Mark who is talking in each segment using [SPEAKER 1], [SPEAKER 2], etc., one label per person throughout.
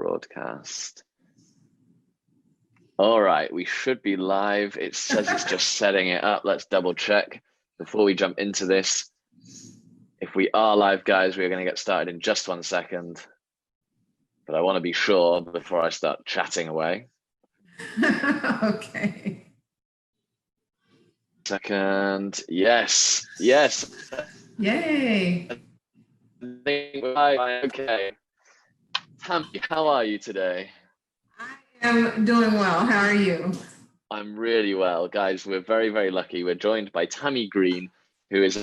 [SPEAKER 1] broadcast. All right, we should be live. It says it's just setting it up. Let's double check before we jump into this. If we are live, guys, we're going to get started in just 1 second. But I want to be sure before I start chatting away.
[SPEAKER 2] Okay.
[SPEAKER 1] Second. Yes. Yes.
[SPEAKER 2] Yay.
[SPEAKER 1] Okay. Tammy, how are you today?
[SPEAKER 2] I am doing well. How are you?
[SPEAKER 1] I'm really well. Guys, we're very, very lucky. We're joined by Tammy Green, who is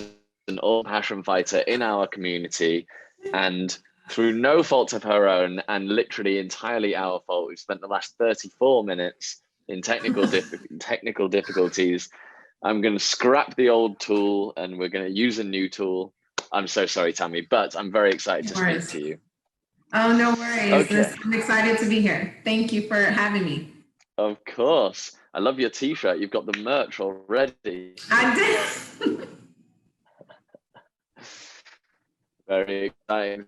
[SPEAKER 1] an old passion fighter in our community. And through no fault of her own, and literally entirely our fault, we've spent the last 34 minutes in technical difficulties. I'm going to scrap the old tool and we're going to use a new tool. I'm so sorry, Tammy, but I'm very excited to speak to you.
[SPEAKER 2] Oh, no worries.
[SPEAKER 1] Okay.
[SPEAKER 2] I'm excited to be here. Thank you for having me.
[SPEAKER 1] Of course. I love your t-shirt. You've got the merch already.
[SPEAKER 2] I did.
[SPEAKER 1] Very exciting.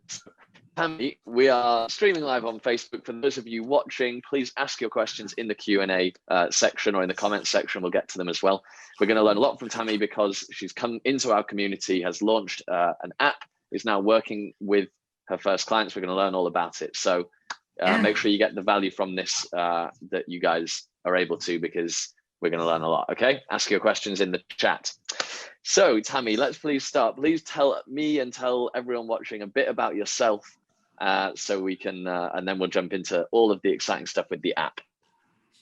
[SPEAKER 1] Tammy, we are streaming live on Facebook. For those of you watching, please ask your questions in the Q&A section or in the comments section. We'll get to them as well. We're going to learn a lot from Tammy because she's come into our community, has launched an app, is now working with her first clients. We're going to learn all about it. So make sure you get the value from this that you guys are able to, because we're going to learn a lot. Okay, ask your questions in the chat. So Tammy, let's please start. Please tell me and tell everyone watching a bit about yourself, so we can, and then we'll jump into all of the exciting stuff with the app.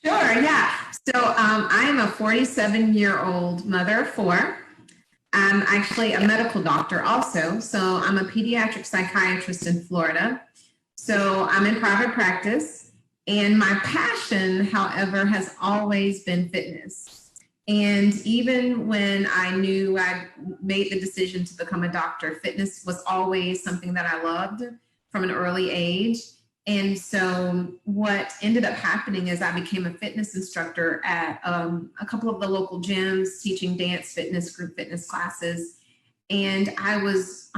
[SPEAKER 2] Sure, yeah. So I am a 47-year-old mother of 4. I'm actually a medical doctor also. So I'm a pediatric psychiatrist in Florida. So I'm in private practice. And my passion, however, has always been fitness. And even when I knew I made the decision to become a doctor, fitness was always something that I loved from an early age. And so what ended up happening is I became a fitness instructor at a couple of the local gyms, teaching dance, fitness, group fitness classes. And I was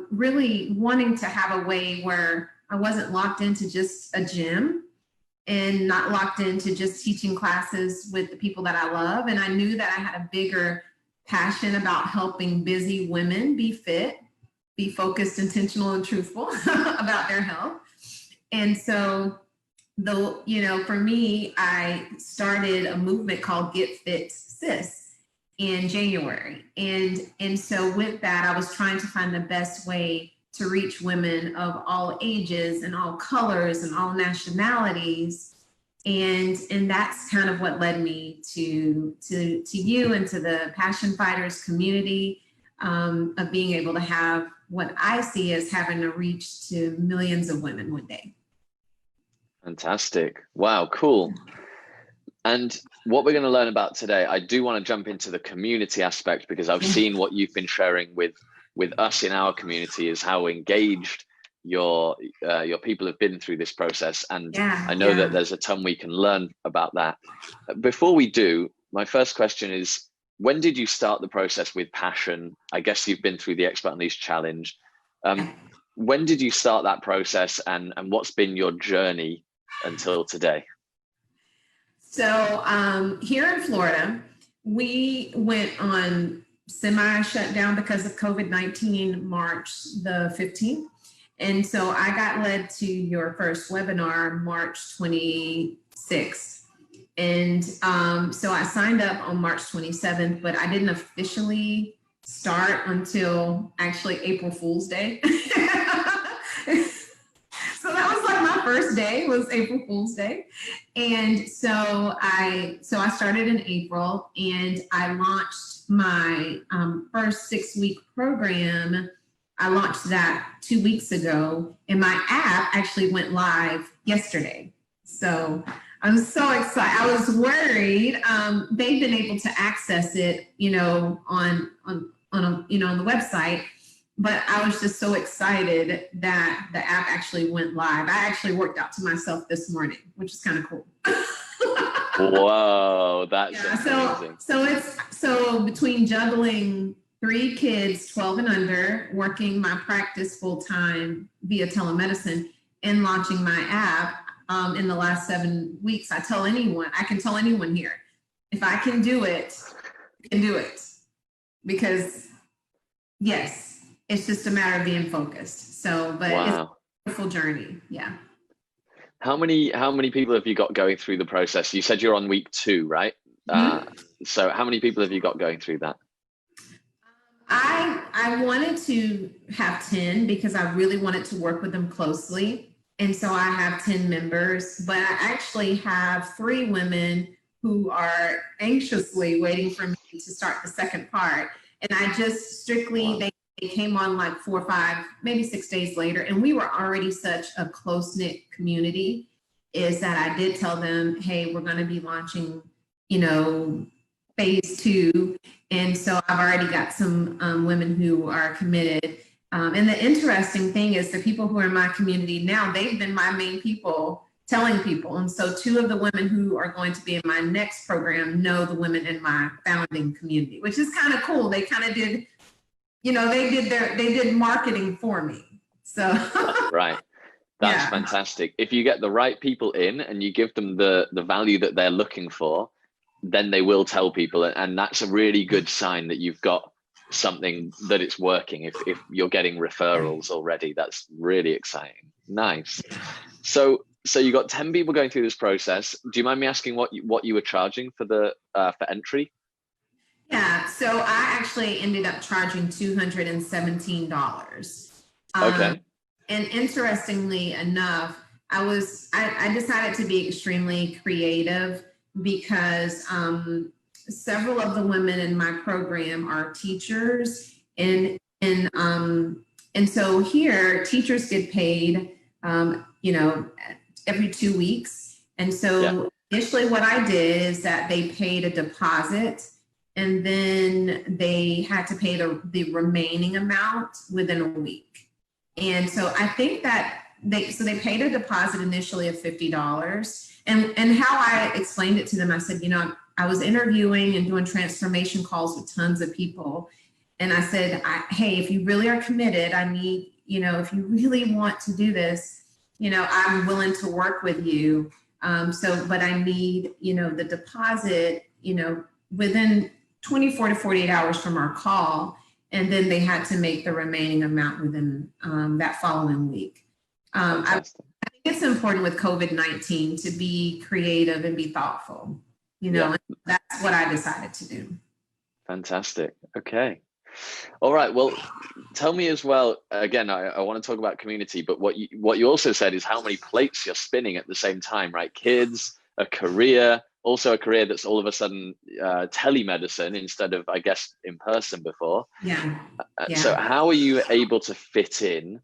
[SPEAKER 2] really wanting to have a way where I wasn't locked into just a gym and not locked into just teaching classes with the people that I love. And I knew that I had a bigger passion about helping busy women be fit, be focused, intentional, and truthful about their health. And so, for me, I started a movement called Get Fit Sis in January. And so with that, I was trying to find the best way to reach women of all ages and all colors and all nationalities. And that's kind of what led me to you and to the Passion Fighters community, of being able to have what I see as having a reach to millions of women one day.
[SPEAKER 1] Fantastic. Wow, cool. And what we're going to learn about today, I do want to jump into the community aspect, because I've seen what you've been sharing with us in our community, is how engaged your people have been through this process. And I know that there's a ton we can learn about that. Before we do, my first question is, when did you start the process with Passion? I guess you've been through the Expert Unleashed Challenge. When did you start that process, and what's been your journey until today?
[SPEAKER 2] So here in Florida, we went on semi-shutdown because of COVID-19, March the 15th. And so I got led to your first webinar, March 26th. And so I signed up on March 27th, but I didn't officially start until actually April Fool's Day. So that was like my first day, was April Fool's Day. And so I started in April, and I launched my first 6-week program. I launched that 2 weeks ago, and my app actually went live yesterday. So I'm so excited. I was worried. They've been able to access it, on the website. But I was just so excited that the app actually went live. I actually worked out to myself this morning, which is kind of cool.
[SPEAKER 1] Whoa, that's amazing.
[SPEAKER 2] So between juggling 3 kids, 12 and under, working my practice full time via telemedicine, and launching my app, in the last 7 weeks. I can tell anyone here, if I can do it, I can do it. Because yes, it's just a matter of being focused. So, but It's a beautiful journey. Yeah.
[SPEAKER 1] How many people have you got going through the process? You said you're on week 2, right? So how many people have you got going through that?
[SPEAKER 2] I wanted to have 10 because I really wanted to work with them closely. And so I have 10 members, but I actually have 3 women who are anxiously waiting for me to start the second part. And I just strictly, they came on like 4 or 5, maybe 6 days later. And we were already such a close-knit community, is that I did tell them, hey, we're going to be launching, phase 2. And so I've already got some women who are committed. And the interesting thing is the people who are in my community now, they've been my main people telling people. And so 2 of the women who are going to be in my next program know the women in my founding community, which is kind of cool. They kind of did, they did marketing for me. So
[SPEAKER 1] right. That's fantastic. If you get the right people in and you give them the value that they're looking for, then they will tell people. And that's a really good sign that you've got something that it's working. If you're getting referrals already, that's really exciting. Nice. So you got 10 people going through this process. Do you mind me asking what you were charging for for entry?
[SPEAKER 2] Yeah, so I actually ended up charging $217.
[SPEAKER 1] Okay.
[SPEAKER 2] And interestingly enough, I decided to be extremely creative because several of the women in my program are teachers, and so here teachers get paid, every 2 weeks. And so initially what I did is that they paid a deposit, and then they had to pay the remaining amount within a week. And so I think that they paid a deposit initially of $50. And how I explained it to them, I said, I was interviewing and doing transformation calls with tons of people. And I said, hey, if you really are committed, I need, if you really want to do this, I'm willing to work with you. But I need, the deposit, within 24 to 48 hours from our call. And then they had to make the remaining amount within that following week. I think it's important with COVID-19 to be creative and be thoughtful, and that's what I decided to do.
[SPEAKER 1] Fantastic. Okay. All right. Well, tell me as well, again, I want to talk about community, but what you also said is how many plates you're spinning at the same time, right? Kids, a career, also a career that's all of a sudden telemedicine instead of, I guess, in person before.
[SPEAKER 2] Yeah.
[SPEAKER 1] So how are you able to fit in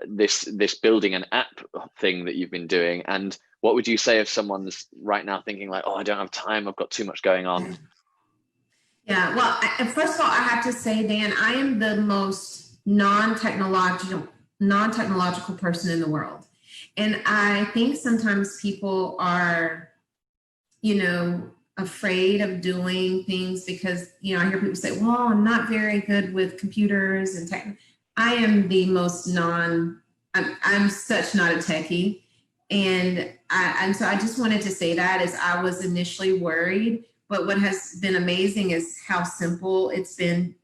[SPEAKER 1] this building an app thing that you've been doing? And what would you say if someone's right now thinking like, oh, I don't have time, I've got too much going on?
[SPEAKER 2] Yeah, well, first of all, I have to say, Dan, I am the most non-technological person in the world. And I think sometimes people are, afraid of doing things because, I hear people say, well, I'm not very good with computers and tech. I am the most I'm such not a techie. And so I just wanted to say that as I was initially worried. But what has been amazing is how simple it's been.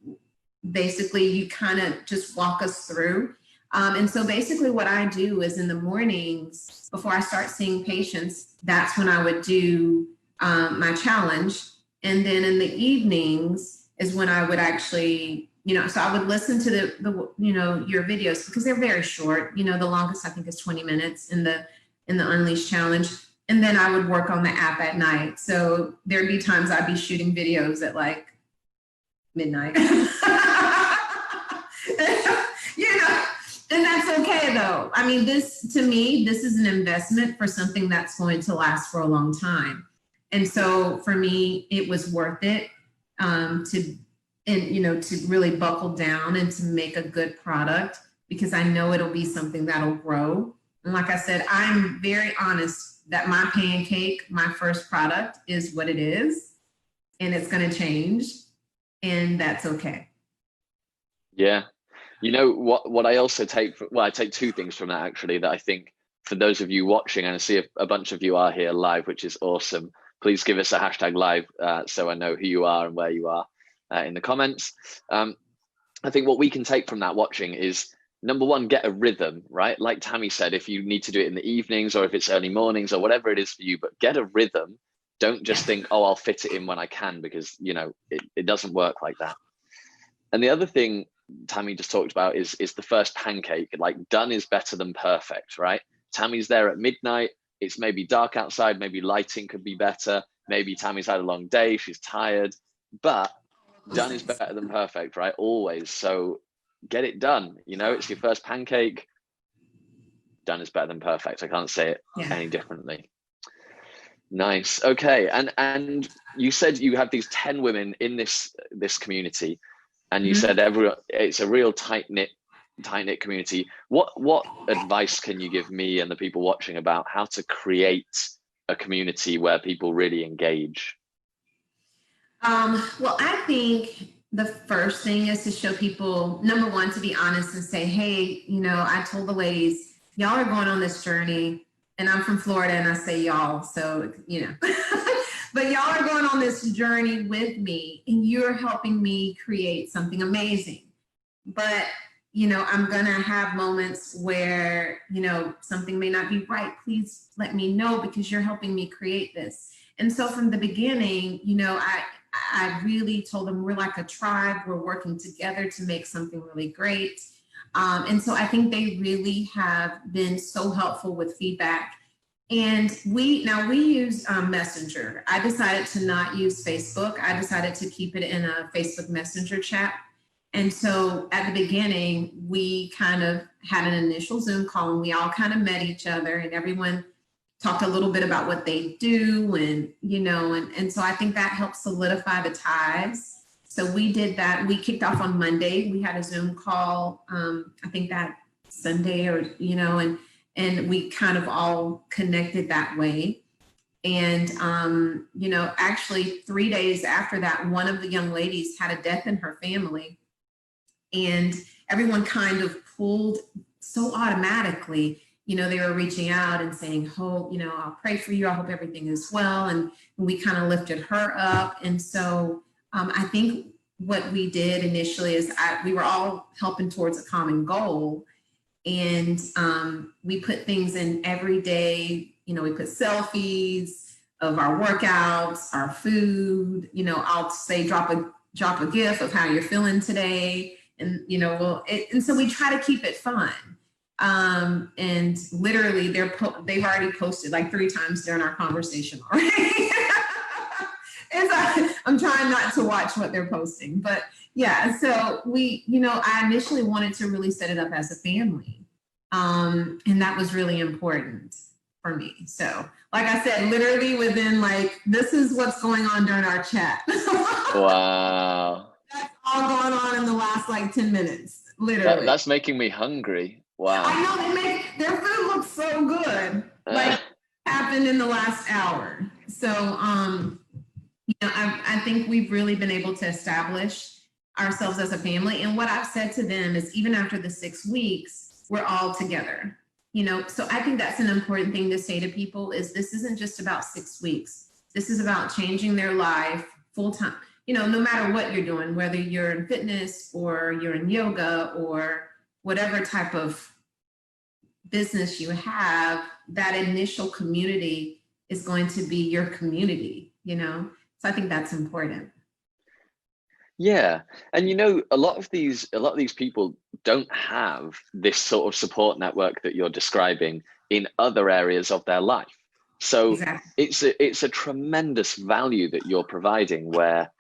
[SPEAKER 2] Basically, you kind of just walk us through. And so basically what I do is in the mornings, before I start seeing patients, that's when I would do my challenge. And then in the evenings is when I would actually, so I would listen to the your videos because they're very short. The longest I think is 20 minutes in the Unleash challenge. And then I would work on the app at night. So there'd be times I'd be shooting videos at like midnight. And that's okay though. I mean, to me, this is an investment for something that's going to last for a long time. And so for me, it was worth it to really buckle down and to make a good product because I know it'll be something that'll grow. And like I said, I'm very honest that my pancake, my first product, is what it is, and it's going to change, and that's okay.
[SPEAKER 1] Yeah. What I also take, I take 2 things from that actually that I think for those of you watching, and I see a bunch of you are here live, which is awesome. Please give us a hashtag live so I know who you are and where you are in the comments. I think what we can take from that watching is, number one, get a rhythm, right? Like Tammy said, if you need to do it in the evenings or if it's early mornings or whatever it is for you, but get a rhythm. Don't just think, oh, I'll fit it in when I can, because, you know, it doesn't work like that. And the other thing Tammy just talked about is the first pancake. Like, done is better than perfect, right? Tammy's there at midnight. It's maybe dark outside. Maybe lighting could be better. Maybe Tammy's had a long day. She's tired, but done is better than perfect, right? Always. So get it done. You know, it's your first pancake. Done is better than perfect. I can't say it any differently. Nice. Okay. And you said you have these 10 women in this community, and you said it's a real tight-knit community. What advice can you give me and the people watching about how to create a community where people really engage?
[SPEAKER 2] Well, I think the first thing is to show people, number one, to be honest and say, hey, you know, I told the ladies, y'all are going on this journey, and I'm from Florida and I say y'all, so, you know, but y'all are going on this journey with me and you're helping me create something amazing. But, you know, I'm going to have moments where, you know, something may not be right. Please let me know, because you're helping me create this. And so from the beginning, you know, I really told them we're like a tribe. We're working together to make something really great. And so I think they really have been so helpful with feedback. And we use Messenger. I decided to not use Facebook. I decided to keep it in a Facebook Messenger chat. And so at the beginning, we kind of had an initial Zoom call, and we all kind of met each other, and everyone talked a little bit about what they do, and, you know, and so I think that helped solidify the ties. So we did that. We kicked off on Monday. We had a Zoom call, I think that Sunday, or, you know, and we kind of all connected that way. And, you know, actually 3 days after that, one of the young ladies had a death in her family, and everyone kind of pulled so automatically. You know, they were reaching out and saying, hope, you know, I'll pray for you. I hope everything is well. And we kind of lifted her up. And so I think what we did initially is we were all helping towards a common goal. And we put things in every day. You know, we put selfies of our workouts, our food. You know, I'll say drop a GIF of how you're feeling today. And, you know, and so we try to keep it fun. And literally they've already posted like 3 times during our conversation already. I'm trying not to watch what they're posting, but yeah, so we, you know, I initially wanted to really set it up as a family. And that was really important for me. So like I said, literally within like, this is what's going on during our chat.
[SPEAKER 1] Wow.
[SPEAKER 2] That's all going on in the last like 10 minutes, literally.
[SPEAKER 1] That's making me hungry. Wow.
[SPEAKER 2] I know their food looks so good. Like happened in the last hour. So, you know, I think we've really been able to establish ourselves as a family. And what I've said to them is, even after the 6 weeks, we're all together. You know, so I think that's an important thing to say to people is this isn't just about 6 weeks. This is about changing their life full time. You know, no matter what you're doing, whether you're in fitness or you're in yoga or whatever type of business you have, that initial community is going to be your community, you know? So I think that's important.
[SPEAKER 1] Yeah. And, you know, a lot of these people don't have this sort of support network that you're describing in other areas of their life. So exactly. It's a tremendous value that you're providing, where,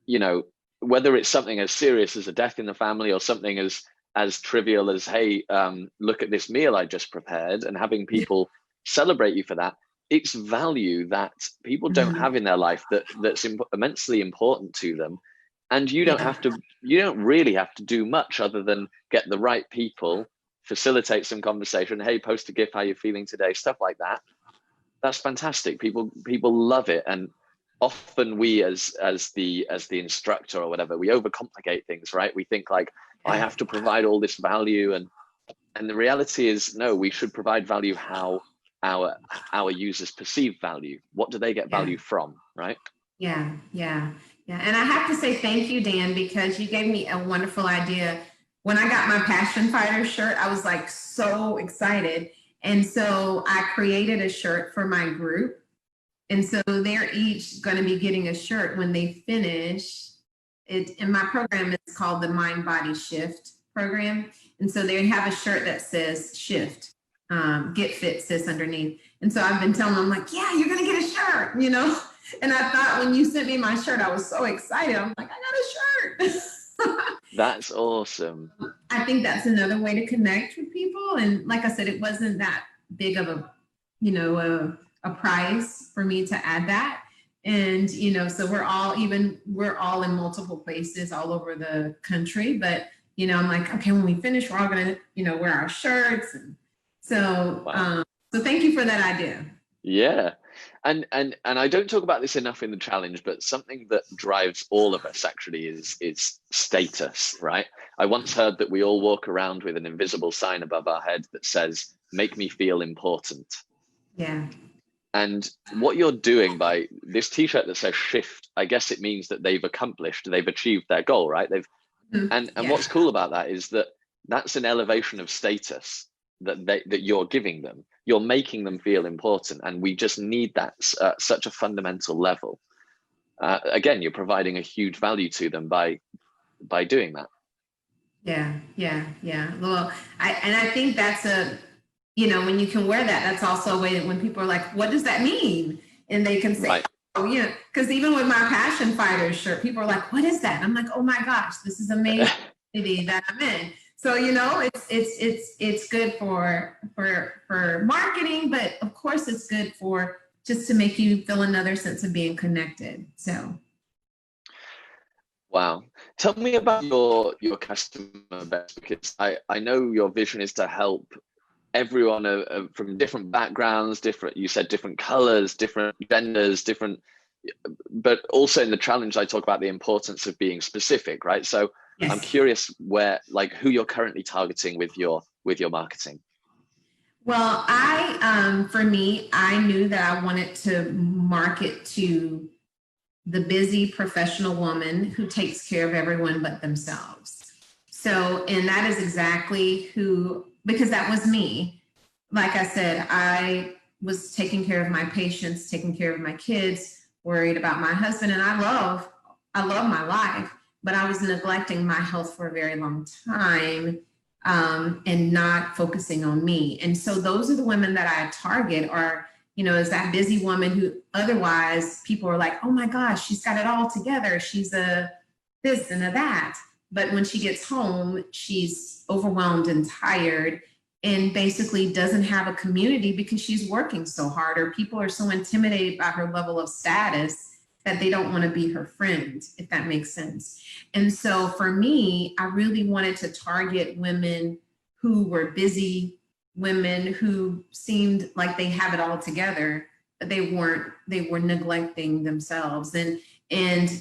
[SPEAKER 1] you know, whether it's something as serious as a death in the family or something as trivial as, hey, look at this meal I just prepared, and having people celebrate you for that, it's value that people don't have in their life that's immensely important to them. And you don't really have to do much other than get the right people, facilitate some conversation. Hey, post a GIF, how you're feeling today, stuff like that. That's fantastic. People love it. And often we as the instructor or whatever, we overcomplicate things, right? We think like, I have to provide all this value, and the reality is, no, we should provide value how our users perceive value. What do they get value from, right?
[SPEAKER 2] Yeah. And I have to say thank you, Dan, because you gave me a wonderful idea. When I got my Passion Fighter shirt, I was like so excited. And so I created a shirt for my group. And so they're each going to be getting a shirt when they finish it. In my program, it's called the Mind Body Shift program. And so they have a shirt that says shift, get fit, sis underneath. And so I've been telling them, like, yeah, you're going to get a shirt, you know? And I thought when you sent me my shirt, I was so excited. I'm like, I got a shirt.
[SPEAKER 1] That's awesome.
[SPEAKER 2] I think that's another way to connect with people. And like I said, it wasn't that big of a, you know, a price for me to add that. And, you know, so we're all in multiple places all over the country. But, you know, I'm like, okay, when we finish, we're all going to, you know, wear our shirts. And so,
[SPEAKER 1] wow.
[SPEAKER 2] So thank you for that idea.
[SPEAKER 1] Yeah. And I don't talk about this enough in the challenge, but something that drives all of us actually is status, right? I once heard that we all walk around with an invisible sign above our head that says, make me feel important.
[SPEAKER 2] Yeah.
[SPEAKER 1] And what you're doing by this t-shirt that says shift, I guess it means that they've achieved their goal, right? And what's cool about that is that that's an elevation of status that you're giving them. You're making them feel important, and we just need that at such a fundamental level. Again, you're providing a huge value to them by doing that.
[SPEAKER 2] Yeah. Well, I think that's you know, when you can wear that, that's also a way that when people are like, what does that mean? And they can say, right. Oh, yeah, because even with my Passion Fighter shirt, people are like, what is that? And I'm like, oh my gosh, this is amazing that I'm in. So, you know, it's good for marketing, but of course it's good for just to make you feel another sense of being connected. So.
[SPEAKER 1] Wow. Tell me about your customer base, because I know your vision is to help everyone from different backgrounds, you said different colors, different genders, but also in the challenge, I talk about the importance of being specific, right? So yes. I'm curious who you're currently targeting with your marketing.
[SPEAKER 2] Well, for me, I knew that I wanted to market to the busy professional woman who takes care of everyone but themselves. So, and that is exactly because that was me. Like I said, I was taking care of my patients, taking care of my kids, worried about my husband, and I love my life, but I was neglecting my health for a very long time, and not focusing on me. And so those are the women that I target, are, you know, is that busy woman who otherwise people are like, oh my gosh, she's got it all together. She's a this and a that. But when she gets home, she's overwhelmed and tired and basically doesn't have a community because she's working so hard, or people are so intimidated by her level of status that they don't want to be her friend, if that makes sense. And so for me, I really wanted to target women who were busy, women who seemed like they have it all together, but they were neglecting themselves. And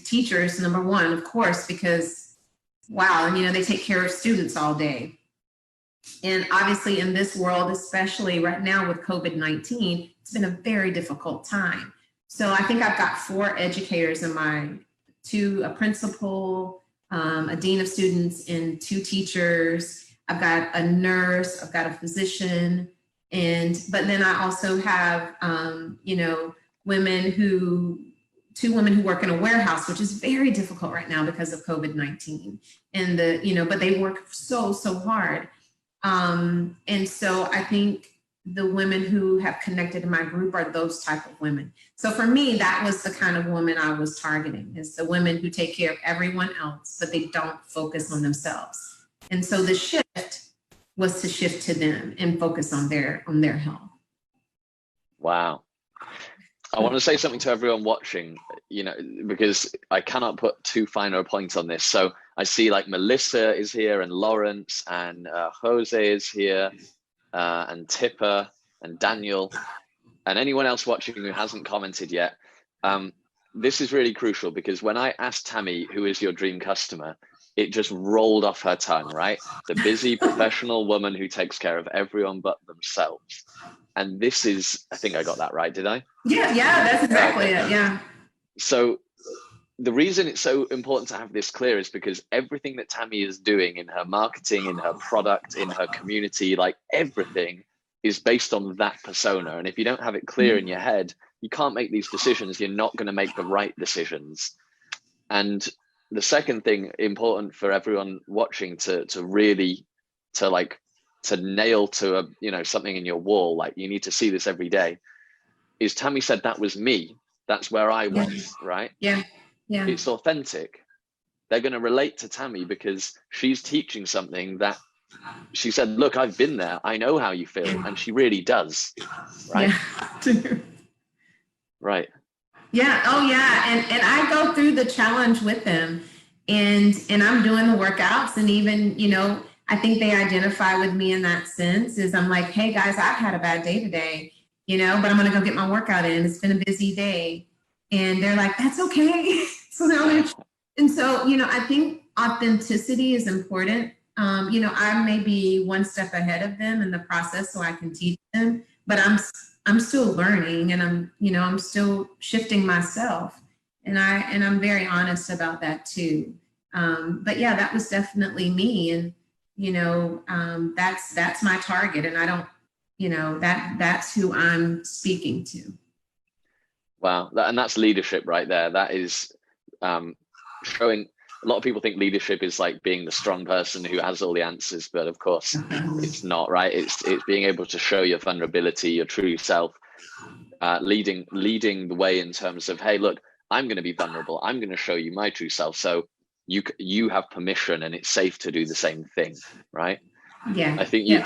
[SPEAKER 2] teachers, number one, of course, because wow, you know, they take care of students all day. And obviously in this world, especially right now with COVID-19, it's been a very difficult time. So I think I've got 4 educators in mind, a principal, a dean of students, and 2 teachers. I've got a nurse, I've got a physician, but then I also have, you know, 2 women who work in a warehouse, which is very difficult right now because of COVID-19. And you know, but they work so hard. And so I think the women who have connected in my group are those type of women. So for me, that was the kind of woman I was targeting, is the women who take care of everyone else, but they don't focus on themselves. And so the shift was to shift to them and focus on their health.
[SPEAKER 1] Wow. I want to say something to everyone watching, you know, because I cannot put too finer a point on this. So I see like Melissa is here, and Lawrence, and Jose is here, and Tipper, and Daniel, and anyone else watching who hasn't commented yet. This is really crucial, because when I asked Tammy, who is your dream customer, it just rolled off her tongue, right? The busy professional woman who takes care of everyone but themselves. And this is, I think I got that right, did I?
[SPEAKER 2] Yeah, that's exactly it. Yeah.
[SPEAKER 1] So the reason it's so important to have this clear is because everything that Tammy is doing in her marketing, in her product, in her community, like everything is based on that persona. And if you don't have it clear in your head, you can't make these decisions. You're not going to make the right decisions. And the second thing important for everyone watching to really nail to something in your wall, like you need to see this every day, is Tammy said that was me. That's where I was, right?
[SPEAKER 2] Yeah.
[SPEAKER 1] It's authentic. They're going to relate to Tammy because she's teaching something that she said, look, I've been there. I know how you feel. And she really does, right?
[SPEAKER 2] Yeah.
[SPEAKER 1] Right.
[SPEAKER 2] Yeah. Oh, yeah. And I go through the challenge with them, and I'm doing the workouts, and even, I think they identify with me in that sense. Is I'm like, hey guys, I've had a bad day today, but I'm going to go get my workout in. It's been a busy day, and they're like, that's okay. So I think authenticity is important. I may be one step ahead of them in the process, so I can teach them, but I'm still learning, and I'm still shifting myself, and I'm very honest about that too. But yeah, that was definitely me, and that's my target, and I don't, that's who I'm speaking to.
[SPEAKER 1] Wow, and that's leadership right there. That is showing. A lot of people think leadership is like being the strong person who has all the answers, but of course it's not, right? It's being able to show your vulnerability, your true self, leading the way in terms of, hey, look, I'm going to be vulnerable. I'm going to show you my true self. So you have permission, and it's safe to do the same thing, right?
[SPEAKER 2] Yeah.
[SPEAKER 1] I think you're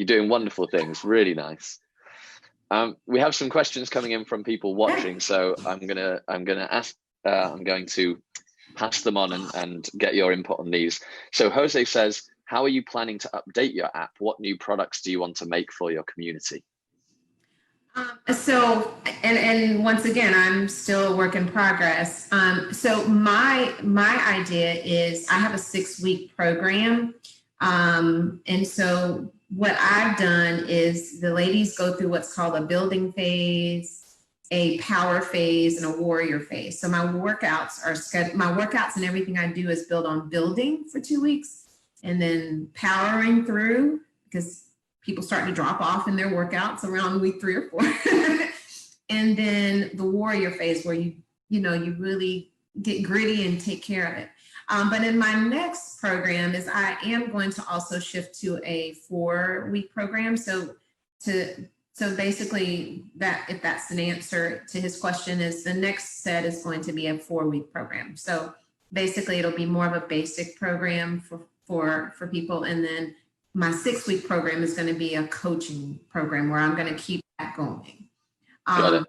[SPEAKER 1] doing wonderful things. Really nice. We have some questions coming in from people watching, so I'm going to pass them on and get your input on these. So Jose says, how are you planning to update your app? What new products do you want to make for your community?
[SPEAKER 2] So once again, I'm still a work in progress. So my idea is I have a 6-week program. And so what I've done is the ladies go through what's called a building phase, a power phase, and a warrior phase. So my workouts and everything I do is built on building for 2 weeks, and then powering through, because people start to drop off in their workouts around week 3 or 4. And then the warrior phase, where you really get gritty and take care of it. But in my next program is I am going to also shift to a 4-week program. So basically, that, if that's an answer to his question, is the next set is going to be a 4-week program. So basically it'll be more of a basic program for people. And then my 6-week program is going to be a coaching program where I'm going to keep that going.
[SPEAKER 1] Got it.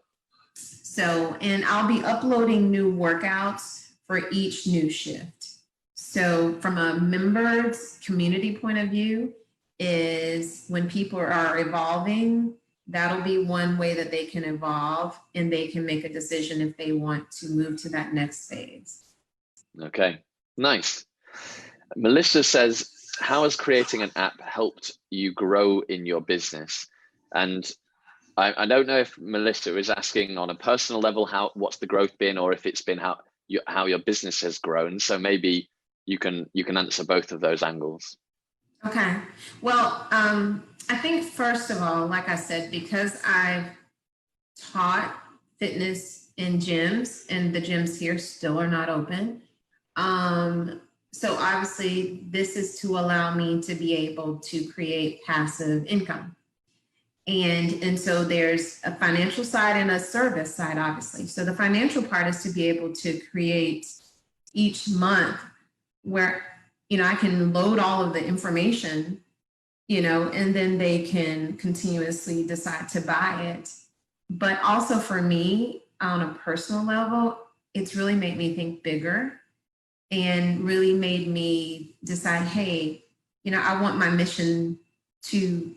[SPEAKER 2] So, and I'll be uploading new workouts for each new shift. So from a members community point of view, is when people are evolving, that'll be one way that they can evolve, and they can make a decision if they want to move to that next phase.
[SPEAKER 1] Okay, nice. Melissa says, how has creating an app helped you grow in your business? And I don't know if Melissa is asking on a personal level, what's the growth been, or if it's been how your business has grown. So maybe you can answer both of those angles.
[SPEAKER 2] Okay. Well, I think first of all, like I said, because I've taught fitness in gyms, and the gyms here still are not open. So obviously this is to allow me to be able to create passive income. And so there's a financial side and a service side, obviously. So the financial part is to be able to create each month where, I can load all of the information, and then they can continuously decide to buy it. But also for me, on a personal level, it's really made me think bigger, and really made me decide, hey, I want my mission to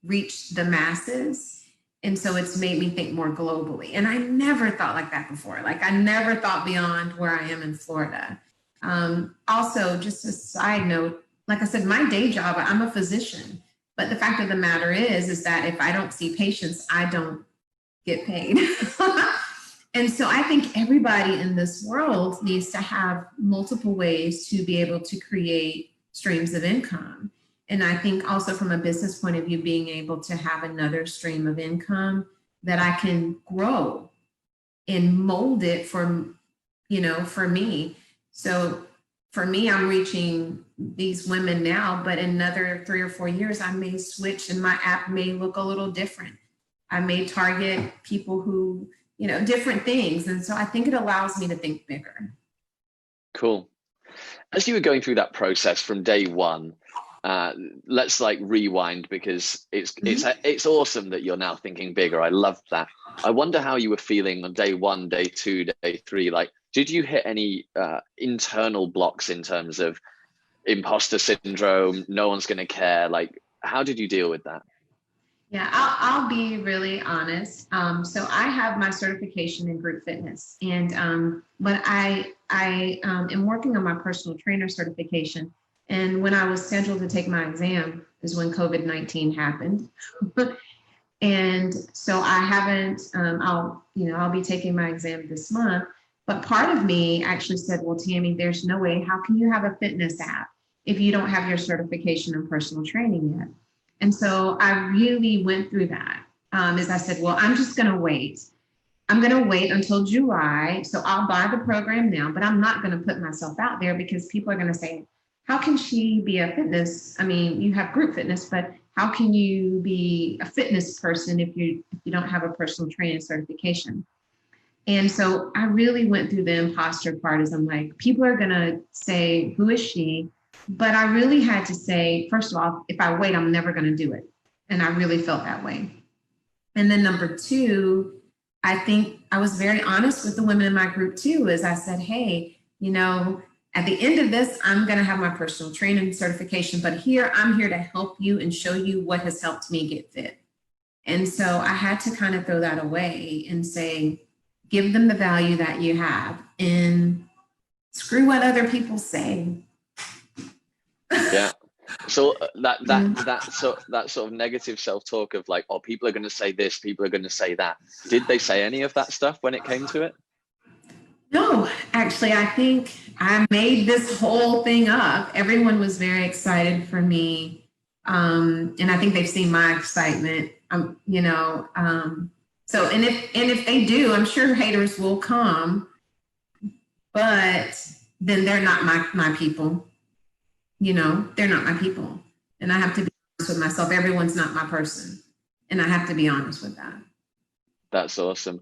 [SPEAKER 2] reach the masses. And so it's made me think more globally. And I never thought like that before. Like I never thought beyond where I am in Florida. Also, just a side note, like I said, my day job, I'm a physician, but the fact of the matter is that if I don't see patients, I don't get paid. And so I think everybody in this world needs to have multiple ways to be able to create streams of income. And I think also from a business point of view, being able to have another stream of income that I can grow and mold it for, for me. So for me, I'm reaching these women now, but in another 3 or 4 years, I may switch and my app may look a little different. I may target people who, different things. And so I think it allows me to think bigger.
[SPEAKER 1] Cool. As you were going through that process from day one, let's like rewind, because it's awesome that you're now thinking bigger. I love that. I wonder how you were feeling on day 1, day 2, day 3. Like, did you hit any internal blocks in terms of imposter syndrome? No one's going to care. Like, how did you deal with that?
[SPEAKER 2] Yeah, I'll be really honest. So I have my certification in group fitness, and but I am working on my personal trainer certification. And when I was scheduled to take my exam is when COVID-19 happened. And so I haven't, I'll be taking my exam this month. But part of me actually said, well, Tammy, there's no way, how can you have a fitness app if you don't have your certification in personal training yet? And so I really went through that. As I said, well, I'm just going to wait. I'm going to wait until July. So I'll buy the program now, but I'm not going to put myself out there because people are going to say, how can she be a fitness? I mean, you have group fitness, but how can you be a fitness person if you don't have a personal training certification? And so I really went through the imposter part, as I'm like, people are going to say, who is she? But I really had to say, first of all, if I wait, I'm never going to do it. And I really felt that way. And then number 2, I think I was very honest with the women in my group too, as I said, hey, at the end of this, I'm going to have my personal training certification, but I'm here to help you and show you what has helped me get fit. And so I had to kind of throw that away and say, give them the value that you have and screw what other people say.
[SPEAKER 1] Yeah. So that sort of negative self-talk of like, oh, people are going to say this, people are going to say that. Did they say any of that stuff when it came to it?
[SPEAKER 2] No, actually, I think I made this whole thing up. Everyone was very excited for me. And I think they've seen my excitement, so, and if they do, I'm sure haters will come, but then they're not my people. They're not my people. And I have to be honest with myself. Everyone's not my person. And I have to be honest with that.
[SPEAKER 1] That's awesome.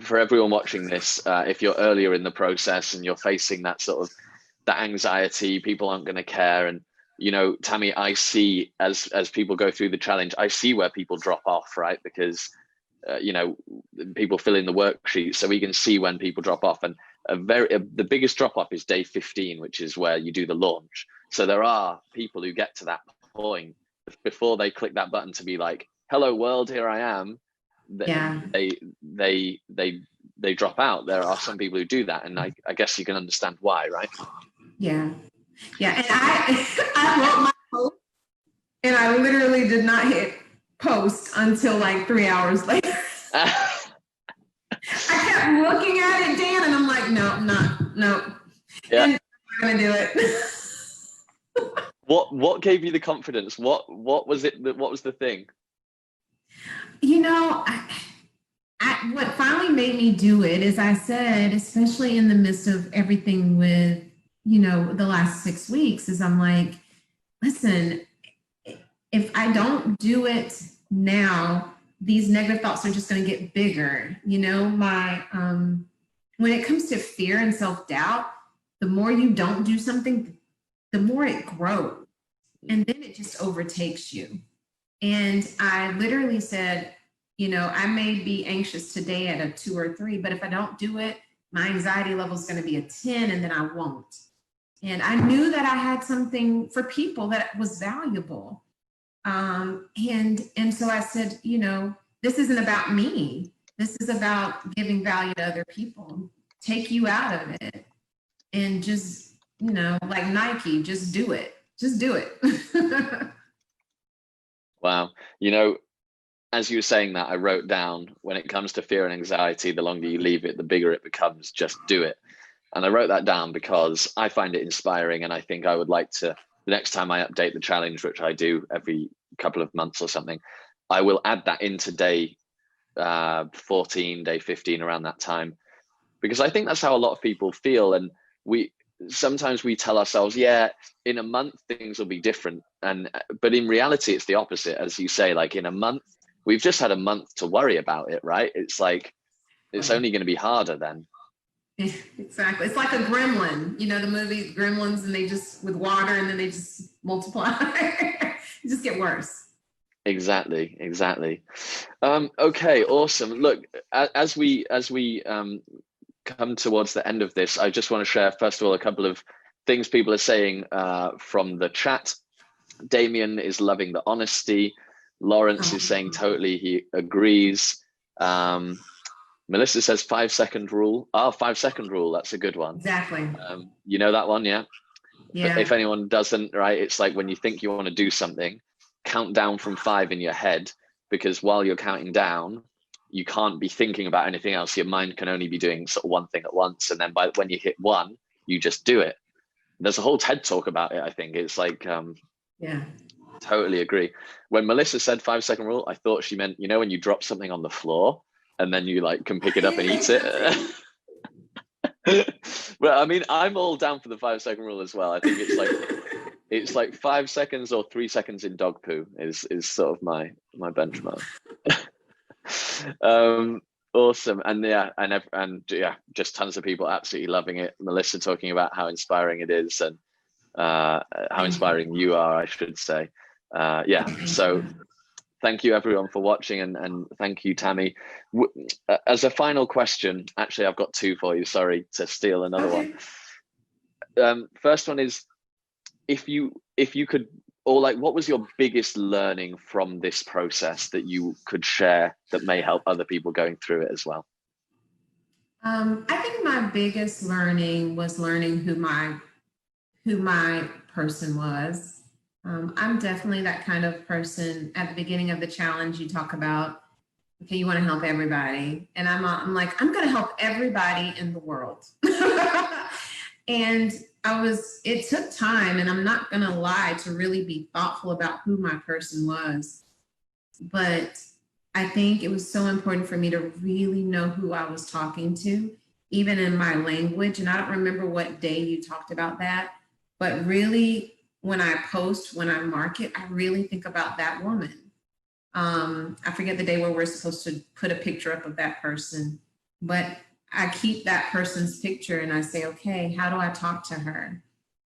[SPEAKER 1] For everyone watching this, if you're earlier in the process and you're facing that sort of that anxiety, people aren't going to care. And, Tammy, I see as people go through the challenge, I see where people drop off, right? Because, people fill in the worksheet, so we can see when people drop off. And the biggest drop off is day 15, which is where you do the launch. So there are people who get to that point before they click that button to be like, hello world, here I am. They drop out. There are some people who do that, and I guess you can understand why, right?
[SPEAKER 2] Yeah. And I wrote my post, and I literally did not hit post until like 3 hours later. I kept looking at it, Dan, and I'm like, no.
[SPEAKER 1] Yeah.
[SPEAKER 2] And I'm not gonna do it.
[SPEAKER 1] What gave you the confidence? What was it? What was the thing?
[SPEAKER 2] What finally made me do it is I said, especially in the midst of everything with, the last 6 weeks, is I'm like, listen, if I don't do it now, these negative thoughts are just going to get bigger. When it comes to fear and self-doubt, the more you don't do something, the more it grows. And then it just overtakes you. And I literally said, I may be anxious today at a 2 or 3, but if I don't do it, my anxiety level is going to be a 10, and then I won't. And I knew that I had something for people that was valuable. And so I said, this isn't about me. This is about giving value to other people. Take you out of it and just like Nike, just do it. Just do it.
[SPEAKER 1] Wow. As you were saying that, I wrote down, when it comes to fear and anxiety, the longer you leave it, the bigger it becomes. Just do it. And I wrote that down because I find it inspiring. And I think I would like to, the next time I update the challenge, which I do every couple of months or something, I will add that into day 14, day 15, around that time. Because I think that's how a lot of people feel. And sometimes we tell ourselves, yeah, in a month, things will be different. But in reality, it's the opposite. As you say, like in a month, we've just had a month to worry about it, right? It's like, it's only going to be harder then.
[SPEAKER 2] Exactly. It's like a gremlin, the movie Gremlins, and they just, with water, and then they just multiply. You just get worse.
[SPEAKER 1] Exactly. Okay, awesome. Look, as we come towards the end of this, I just want to share, first of all, a couple of things people are saying from the chat. Damien is loving the honesty. Lawrence is saying totally, he agrees. Melissa says 5-second rule. 5-second rule, that's a good one.
[SPEAKER 2] Exactly.
[SPEAKER 1] You know that one, yeah?
[SPEAKER 2] Yeah.
[SPEAKER 1] If anyone doesn't, right, it's like when you think you want to do something, count down from 5 in your head, because while you're counting down, you can't be thinking about anything else. Your mind can only be doing sort of one thing at once. And then when you hit 1, you just do it. There's a whole TED talk about it, I think. It's like,
[SPEAKER 2] yeah,
[SPEAKER 1] totally agree. When Melissa said 5-second rule, I thought she meant, when you drop something on the floor and then you like can pick it up and eat it. Well, I mean, I'm all down for the 5-second rule as well. I think it's like 5 seconds or 3 seconds in dog poo is sort of my benchmark. Awesome. And yeah, just tons of people absolutely loving it. Melissa talking about how inspiring it is, and how inspiring you are, I should say. So thank you everyone for watching, and thank you, Tammy. As a final question, actually I've got 2 for you, sorry to steal another one. First one is, if you could, or like, what was your biggest learning from this process that you could share that may help other people going through it as well?
[SPEAKER 2] I think my biggest learning was learning who my person was. I'm definitely that kind of person. At the beginning of the challenge, you talk about, okay, you want to help everybody. And I'm like, I'm going to help everybody in the world. And it took time, and I'm not going to lie, to really be thoughtful about who my person was. But I think it was so important for me to really know who I was talking to, even in my language. And I don't remember what day you talked about that, but really, when I post, when I market, I really think about that woman. I forget the day where we're supposed to put a picture up of that person, but I keep that person's picture and I say, okay, how do I talk to her?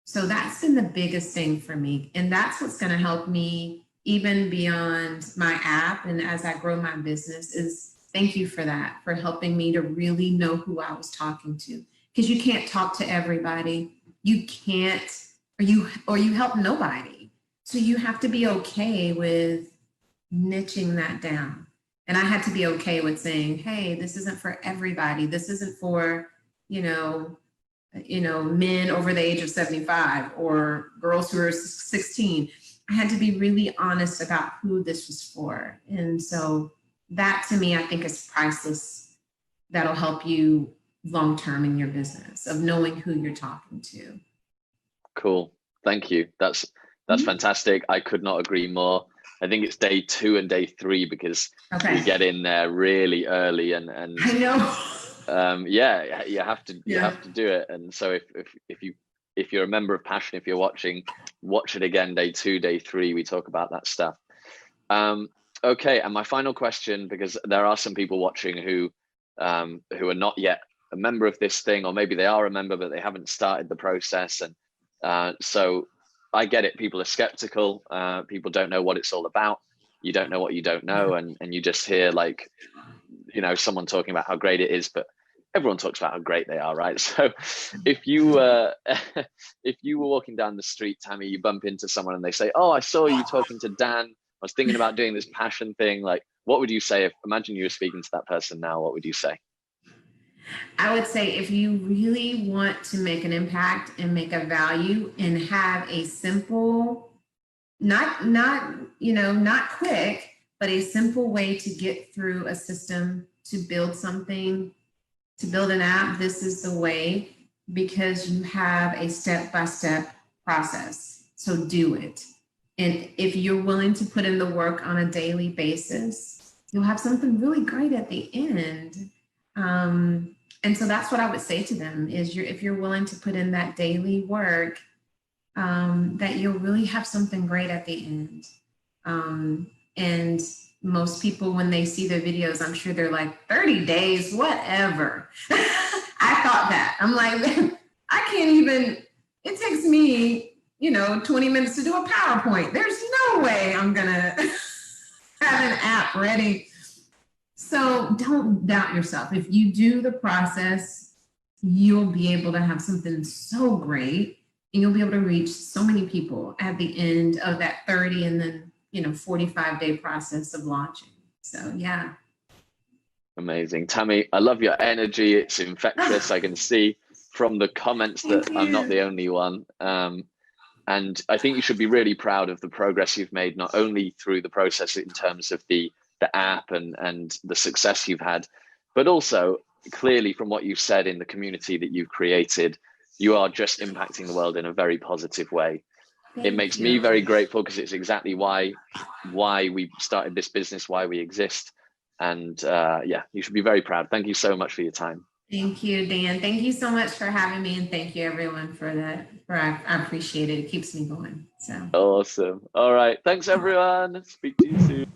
[SPEAKER 2] So that's been the biggest thing for me. And that's what's going to help me even beyond my app. And as I grow my business, is thank you for that, for helping me to really know who I was talking to. Because you can't talk to everybody. You can't, or you help nobody. So you have to be okay with niching that down. And I had to be okay with saying, hey, this isn't for everybody. This isn't for, men over the age of 75 or girls who are 16. I had to be really honest about who this was for. And so that, to me, I think is priceless. That'll help you long-term in your business, of knowing who you're talking to.
[SPEAKER 1] Cool. Thank you. That's fantastic. I could not agree more. I think it's day 2 and day 3, because we get in there really early, and
[SPEAKER 2] I know.
[SPEAKER 1] You have to do it. And so if you're a member of Passion, if you're watching, watch it again, day 2, day 3, we talk about that stuff. Okay, and my final question, because there are some people watching who are not yet a member of this thing, or maybe they are a member but they haven't started the process, and so I get it. People are skeptical. People don't know what it's all about. You don't know what you don't know, and you just hear, like, someone talking about how great it is, but everyone talks about how great they are, right? So if you if you were walking down the street, Tammy, you bump into someone and they say, oh, I saw you talking to Dan, I was thinking about doing this passion thing, like, what would you say? Imagine you were speaking to that person now, what would you say?
[SPEAKER 2] I would say if you really want to make an impact and make a value and have a simple, not quick, but a simple way to get through a system, to build something, to build an app, this is the way, because you have a step-by-step process. So do it. And if you're willing to put in the work on a daily basis, you'll have something really great at the end. And so that's what I would say to them is if you're willing to put in that daily work, that you'll really have something great at the end. And most people, when they see the videos, I'm sure they're like 30 days, whatever. I thought that. I'm like, I can't even, it takes me, 20 minutes to do a PowerPoint. There's no way I'm going to have an app ready. So don't doubt yourself. If you do the process, you'll be able to have something so great, and you'll be able to reach so many people at the end of that 30 and then 45-day process of launching. So yeah.
[SPEAKER 1] Amazing. Tammy, I love your energy. It's infectious. I can see from the comments that I'm not the only one. And I think you should be really proud of the progress you've made, not only through the process in terms of the app and the success you've had, but also clearly from what you've said in the community that you've created, you are just impacting the world in a very positive way. It makes me very grateful because it's exactly why we started this business, why we exist. And yeah, you should be very proud. Thank you so much for your time.
[SPEAKER 2] Thank you, Dan. Thank you so much for having me, and thank you everyone for that. I appreciate it. It keeps me going. So
[SPEAKER 1] awesome. All right. Thanks everyone. Speak to you soon.